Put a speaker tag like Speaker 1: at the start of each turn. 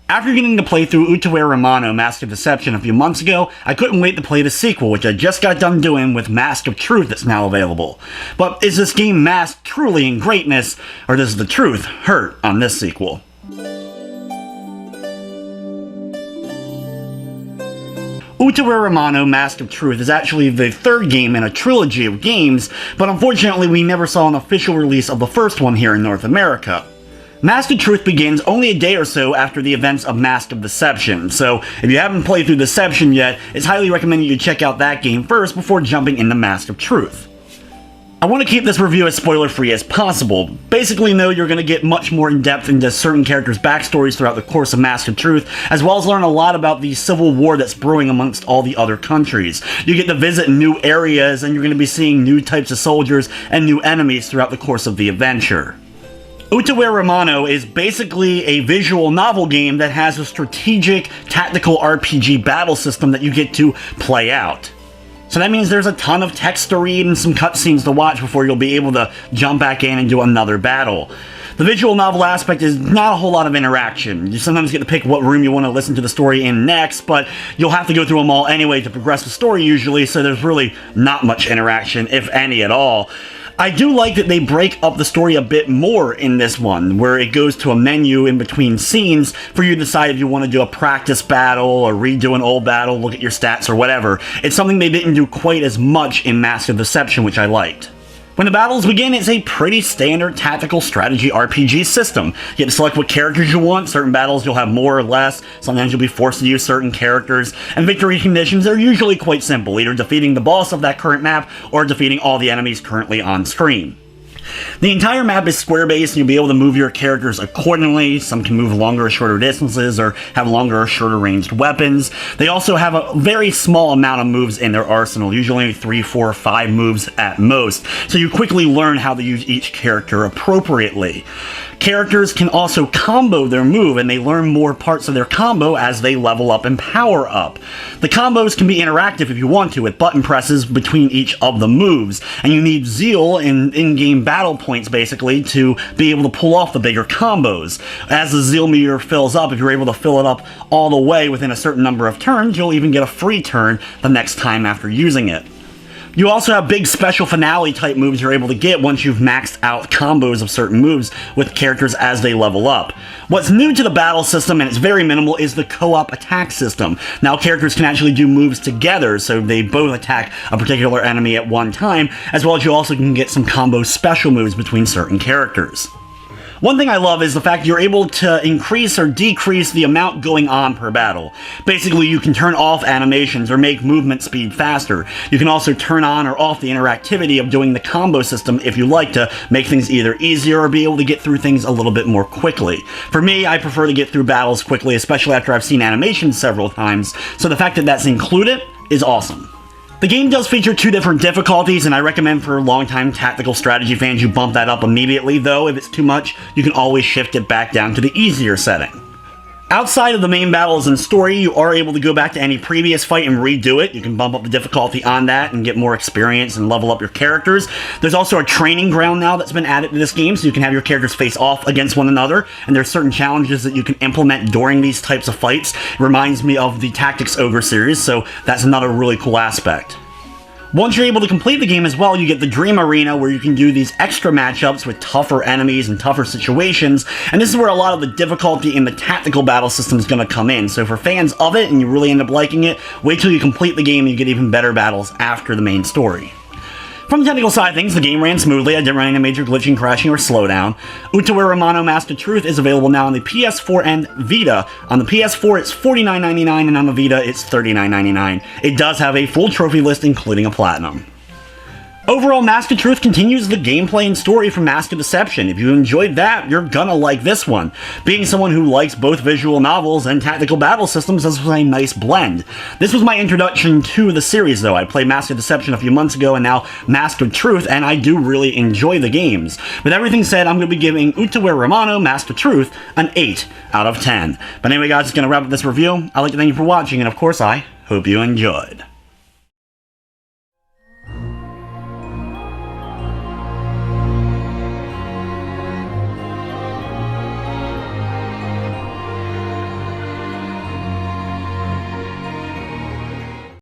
Speaker 1: After getting to play through Utawarerumono Mask of Deception a few months ago, I couldn't wait to play the sequel, which I just got done doing with Mask of Truth that's now available. But is this game masked truly in greatness, or does the truth hurt on this sequel? Utawarerumono Mask of Truth is actually the third game in a trilogy of games, but unfortunately we never saw an official release of the first one here in North America. Mask of Truth begins only a day or so after the events of Mask of Deception, so if you haven't played through Deception yet, it's highly recommended you check out that game first before jumping into Mask of Truth. I want to keep this review as spoiler-free as possible. Basically, know you're going to get much more in-depth into certain characters' backstories throughout the course of Mask of Truth, as well as learn a lot about the civil war that's brewing amongst all the other countries. You get to visit new areas, and you're going to be seeing new types of soldiers and new enemies throughout the course of the adventure. Utawarerumono is basically a visual novel game that has a strategic, tactical RPG battle system that you get to play out. So that means there's a ton of text to read and some cutscenes to watch before you'll be able to jump back in and do another battle. The visual novel aspect is not a whole lot of interaction. You sometimes get to pick what room you want to listen to the story in next, but you'll have to go through them all anyway to progress the story usually, so there's really not much interaction, if any at all. I do like that they break up the story a bit more in this one, where it goes to a menu in between scenes for you to decide if you want to do a practice battle or redo an old battle, look at your stats or whatever. It's something they didn't do quite as much in Mask of Deception, which I liked. When the battles begin, it's a pretty standard tactical strategy RPG system. You get to select what characters you want. Certain battles you'll have more or less. Sometimes you'll be forced to use certain characters. And victory conditions are usually quite simple, either defeating the boss of that current map or defeating all the enemies currently on screen. The entire map is square-based, and you'll be able to move your characters accordingly. Some can move longer or shorter distances, or have longer or shorter ranged weapons. They also have a very small amount of moves in their arsenal, usually 3, 4, 5 moves at most, so you quickly learn how to use each character appropriately. Characters can also combo their move, and they learn more parts of their combo as they level up and power up. The combos can be interactive if you want to, with button presses between each of the moves, and you need zeal and in-game battle points, basically, to be able to pull off the bigger combos. As the zeal meter fills up, if you're able to fill it up all the way within a certain number of turns, you'll even get a free turn the next time after using it. You also have big special finale type moves you're able to get once you've maxed out combos of certain moves with characters as they level up. What's new to the battle system, and it's very minimal, is the co-op attack system. Now characters can actually do moves together, so they both attack a particular enemy at one time, as well as you also can get some combo special moves between certain characters. One thing I love is the fact you're able to increase or decrease the amount going on per battle. Basically, you can turn off animations or make movement speed faster. You can also turn on or off the interactivity of doing the combo system if you like to make things either easier or be able to get through things a little bit more quickly. For me, I prefer to get through battles quickly, especially after I've seen animations several times, so the fact that that's included is awesome. The game does feature 2 different difficulties, and I recommend for longtime tactical strategy fans you bump that up immediately, though if it's too much, you can always shift it back down to the easier setting. Outside of the main battles and story, you are able to go back to any previous fight and redo it. You can bump up the difficulty on that and get more experience and level up your characters. There's also a training ground now that's been added to this game, so you can have your characters face off against one another, and there's certain challenges that you can implement during these types of fights. It reminds me of the Tactics Ogre series, so that's another really cool aspect. Once you're able to complete the game as well, you get the Dream Arena, where you can do these extra matchups with tougher enemies and tougher situations, and this is where a lot of the difficulty in the tactical battle system is going to come in. So for fans of it, and you really end up liking it, wait till you complete the game and you get even better battles after the main story. From the technical side of things, the game ran smoothly. I didn't run any major glitching, crashing, or slowdown. Utawarerumono Mask of Truth is available now on the PS4 and Vita. On the PS4, it's $49.99, and on the Vita, it's $39.99. It does have a full trophy list, including a Platinum. Overall, Mask of Truth continues the gameplay and story from Mask of Deception. If you enjoyed that, you're gonna like this one. Being someone who likes both visual novels and tactical battle systems, this was a nice blend. This was my introduction to the series, though. I played Mask of Deception a few months ago, and now Mask of Truth, and I do really enjoy the games. With everything said, I'm gonna be giving Utawarerumono Mask of Truth an 8 out of 10. But anyway, guys, it's gonna wrap up this review. I'd like to thank you for watching, and of course, I hope you enjoyed.